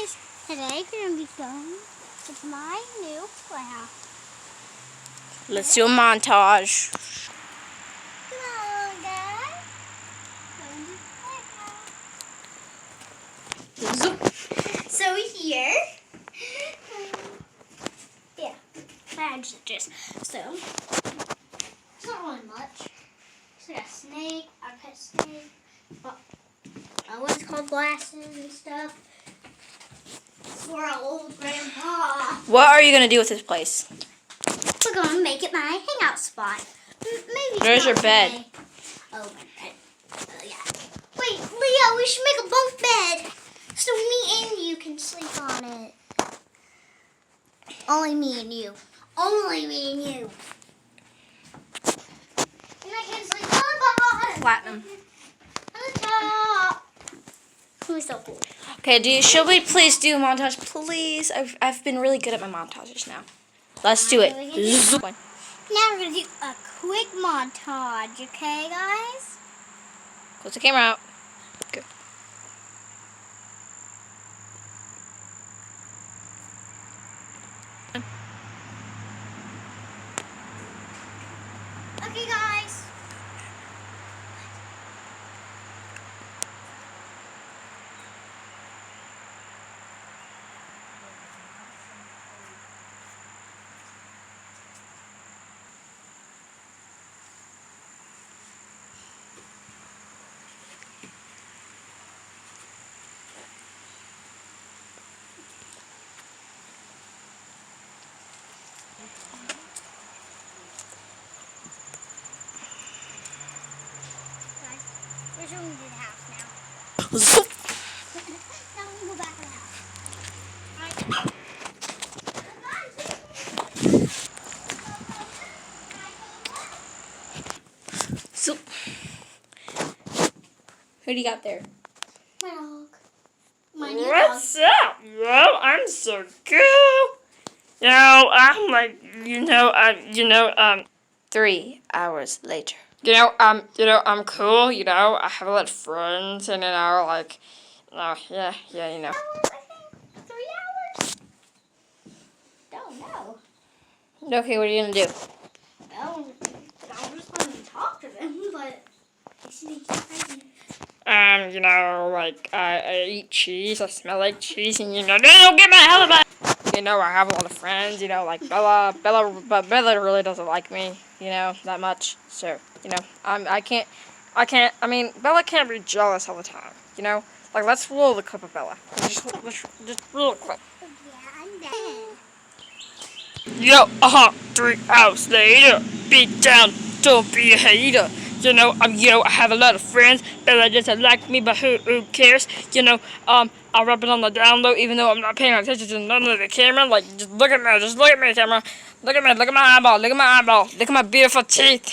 guys, today we're going to be going to my new playhouse. Let's do a montage. Come on, guys. Going to the playhouse. So here, yeah, badges. So, it's not really much. So I got a snake, I pet snake, what's called glasses and stuff. For our old grandpa. What are you going to do with this place? We're going to make it my hangout spot. Maybe. Where's your bed? Today. Oh, my bed. Yeah. Wait, Leo, we should make a bunk bed. So me and you can sleep on it. Only me and you. Only me and you. And I can sleep on the bottom. Platinum. On the top. Who's so cool? Okay, should we please do a montage? Please. I've been really good at my montages now. Let's do it. Now we're going to do a quick montage, okay, guys? Close the camera out. Go. Okay, guys. We're going to do the house now. Now we can go back in the house. So, who do you got there? My dog. My new What's dog. up, yo? I'm so cool. I'm like, 3 hours later. I'm cool, I have a lot of friends, and Hours, I think. 3 hours? Don't know. Okay, what are you going to do? Well, I'm just going to talk to them, but it's crazy. I eat cheese, I smell like cheese, and don't get my hell about it. I have a lot of friends, like Bella, but Bella really doesn't like me, that much, so, I mean, Bella can't be jealous all the time, like, let's roll the clip of Bella, just roll the clip. Yeah, I'm dead. 3 hours later, beat down, don't be a hater. I have a lot of friends. Bella doesn't like me, but who cares? I'll rub it on the down low, even though I'm not paying attention to none of the camera. Like, just look at me, camera. Look at me, look at my eyeball, look at my beautiful teeth.